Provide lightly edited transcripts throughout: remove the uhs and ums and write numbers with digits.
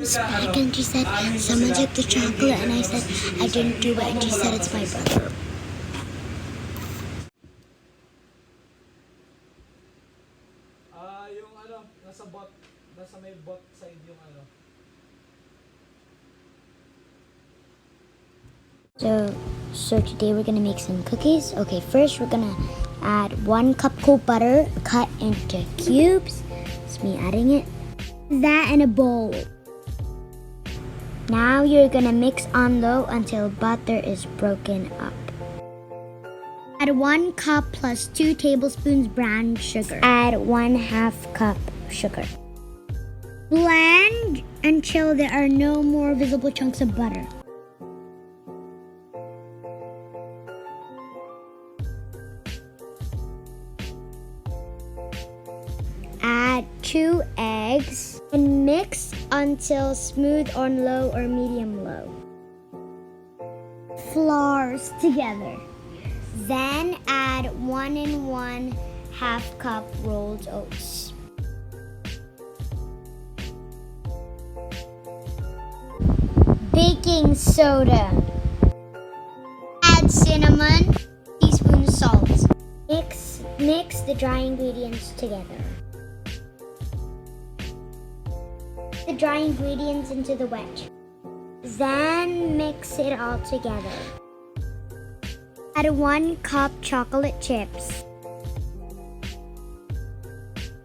Back and she said, someone took the chocolate, and I said, I didn't do it, and she said, it's my brother. Yung ano, nasa may bot side yung ano. So today we're gonna make some cookies. Okay, first we're gonna add 1 cup cold butter cut into cubes. It's me adding it. That in a bowl. Now you're gonna mix on low until butter is broken up. Add 1 cup plus 2 tablespoons brown sugar. Add 1/2 cup sugar. Blend until there are no more visible chunks of butter. Add 2 eggs and mix until smooth on low or medium low. Flours together. Then add 1 1/2 cup rolled oats. Baking soda. Add cinnamon, teaspoon salt. Mix the dry ingredients together. The dry ingredients into the wet. Then mix it all together. Add 1 cup chocolate chips.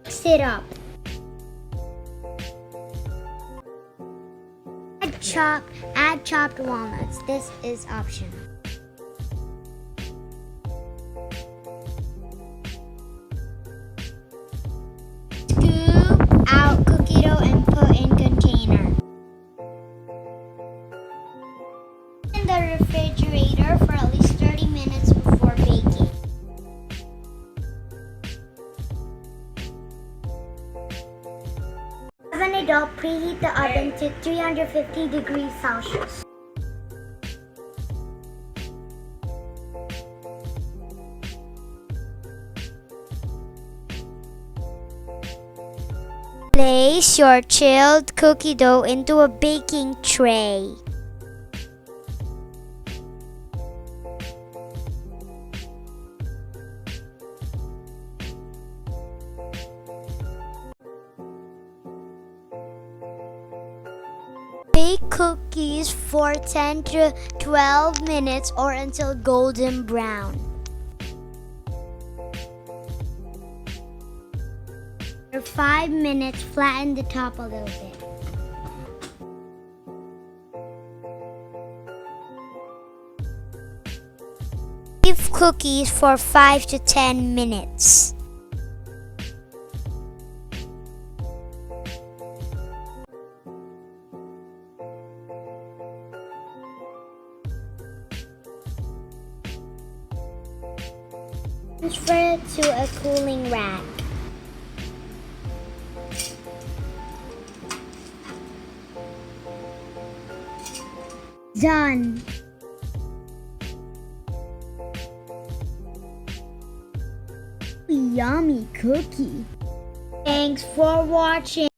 Mix it up. Add chopped walnuts. This is optional. Scoop out cookie dough and put in container. In the refrigerator for at least 30 minutes before baking. As an adult, preheat the oven to 350 degrees Celsius. Place your chilled cookie dough into a baking tray. Bake cookies for 10 to 12 minutes or until golden brown. For 5 minutes, flatten the top a little bit. Leave cookies for 5 to 10 minutes. Transfer it to a cooling rack. Done. Yummy cookie. Thanks for watching.